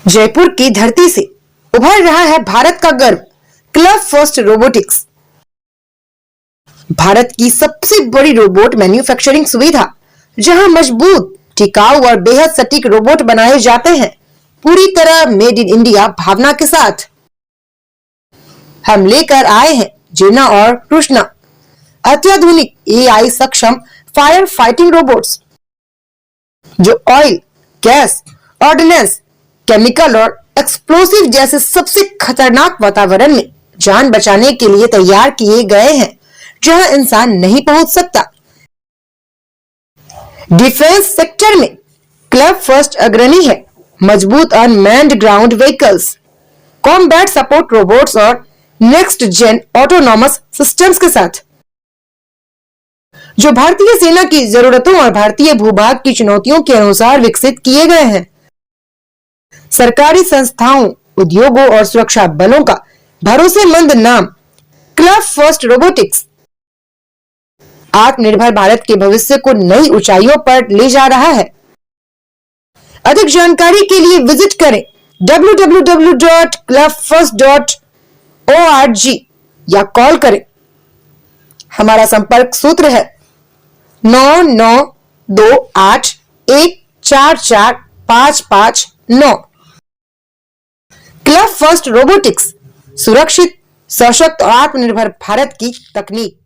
जयपुर की धरती से उभर रहा है भारत का गर्व क्लब फर्स्ट रोबोटिक्स। भारत की सबसे बड़ी रोबोट मैन्युफैक्चरिंग सुविधा, जहां मजबूत, टिकाऊ और बेहद सटीक रोबोट बनाए जाते हैं, पूरी तरह मेड इन इंडिया भावना के साथ। हम लेकर आए हैं जीना और कृष्णा, अत्याधुनिक एआई सक्षम फायर फाइटिंग रोबोट्स, जो ऑयल, गैस, ऑर्डिनेंस, केमिकल और एक्सप्लोसिव जैसे सबसे खतरनाक वातावरण में जान बचाने के लिए तैयार किए गए हैं, जहां इंसान नहीं पहुंच सकता। डिफेंस सेक्टर में क्लब फर्स्ट अग्रणी है, मजबूत unmanned ground vehicles, combat support robots और नेक्स्ट जेन ऑटोनॉमस सिस्टम्स के साथ, जो भारतीय सेना की जरूरतों और भारतीय भूभाग की चुनौतियों के अनुसार विकसित किए गए हैं। सरकारी संस्थाओं, उद्योगों और सुरक्षा बलों का भरोसेमंद नाम क्लब फर्स्ट रोबोटिक्स आत्मनिर्भर भारत के भविष्य को नई ऊंचाइयों पर ले जा रहा है। अधिक जानकारी के लिए विजिट करें www.clubfirst.org या कॉल करें। हमारा संपर्क सूत्र है 9928144559। क्लब फर्स्ट रोबोटिक्स, सुरक्षित, सशक्त और आत्मनिर्भर भारत की तकनीक।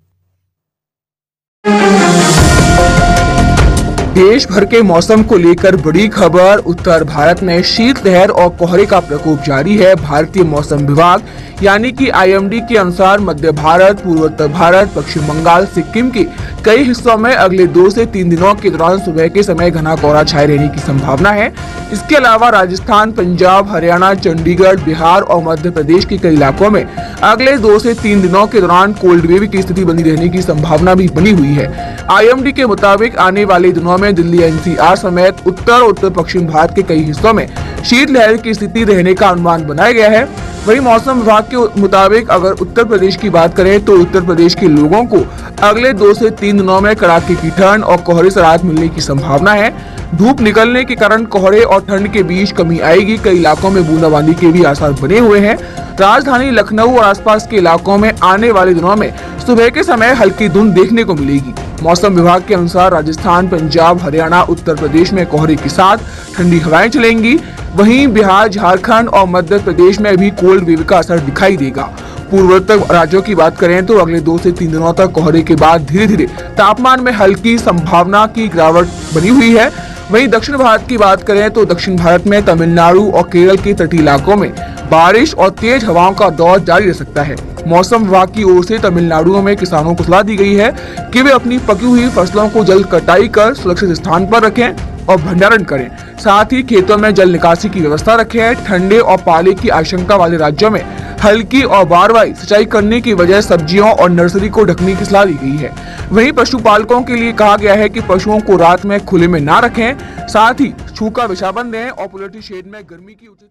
देश भर के मौसम को लेकर बड़ी खबर। उत्तर भारत में शीतलहर और कोहरे का प्रकोप जारी है। भारतीय मौसम विभाग यानी कि आईएमडी के अनुसार मध्य भारत, पूर्वोत्तर भारत, पश्चिम बंगाल, सिक्किम के कई हिस्सों में अगले 2 से 3 दिनों के दौरान सुबह के समय घना कोहरा छाए रहने की संभावना है। इसके अलावा राजस्थान, पंजाब, हरियाणा, चंडीगढ़, बिहार और मध्य प्रदेश के कई इलाकों में अगले 2 से 3 दिनों के दौरान कोल्ड वेव की स्थिति बनी रहने की संभावना भी बनी हुई है। आईएमडी के मुताबिक आने वाले दिनों में दिल्ली, एनसीआर समेत उत्तर और उत्तर पश्चिम भारत के कई हिस्सों में शीतलहर की स्थिति रहने का अनुमान बनाया गया है। वहीं मौसम विभाग के मुताबिक अगर उत्तर प्रदेश की बात करें तो उत्तर प्रदेश के लोगों को अगले 2 से 3 दिनों में कड़ाके की ठंड और कोहरे से राहत मिलने की संभावना है। धूप निकलने के कारण कोहरे और ठंड के बीच कमी आएगी। कई इलाकों में बूंदाबांदी के भी आसार बने हुए हैं। राजधानी लखनऊ और आसपास के इलाकों में आने वाले दिनों में सुबह के समय हल्की धुंध देखने को मिलेगी। मौसम विभाग के अनुसार राजस्थान, पंजाब, हरियाणा, उत्तर प्रदेश में कोहरे के साथ ठंडी हवाएं चलेंगी। वहीं बिहार, झारखंड और मध्य प्रदेश में भी कोल्ड वेव का असर दिखाई देगा। पूर्वोत्तर राज्यों की बात करें तो अगले 2 से 3 दिनों तक कोहरे के बाद धीरे धीरे तापमान में हल्की संभावना की गिरावट बनी हुई है। वहीं दक्षिण भारत की बात करें तो दक्षिण भारत में तमिलनाडु और केरल के तटीय इलाकों में बारिश और तेज हवाओं का दौर जारी रह सकता है। मौसम विभाग की ओर से तमिलनाडु में किसानों को सलाह दी गई है कि वे अपनी पकी हुई फसलों को जल्द कटाई कर सुरक्षित स्थान पर रखें और भंडारण करें। साथ ही खेतों में जल निकासी की व्यवस्था रखें। ठंडे और पाले की आशंका वाले राज्यों में हल्की और बार-बार सिंचाई करने की वजह सब्जियों और नर्सरी को ढकने की सलाह दी गई है। वहीं पशुपालकों के लिए कहा गया है कि पशुओं को रात में खुले में न रखें, साथ ही सूखा बिछावन दें और पोल्ट्री शेड में गर्मी की उचित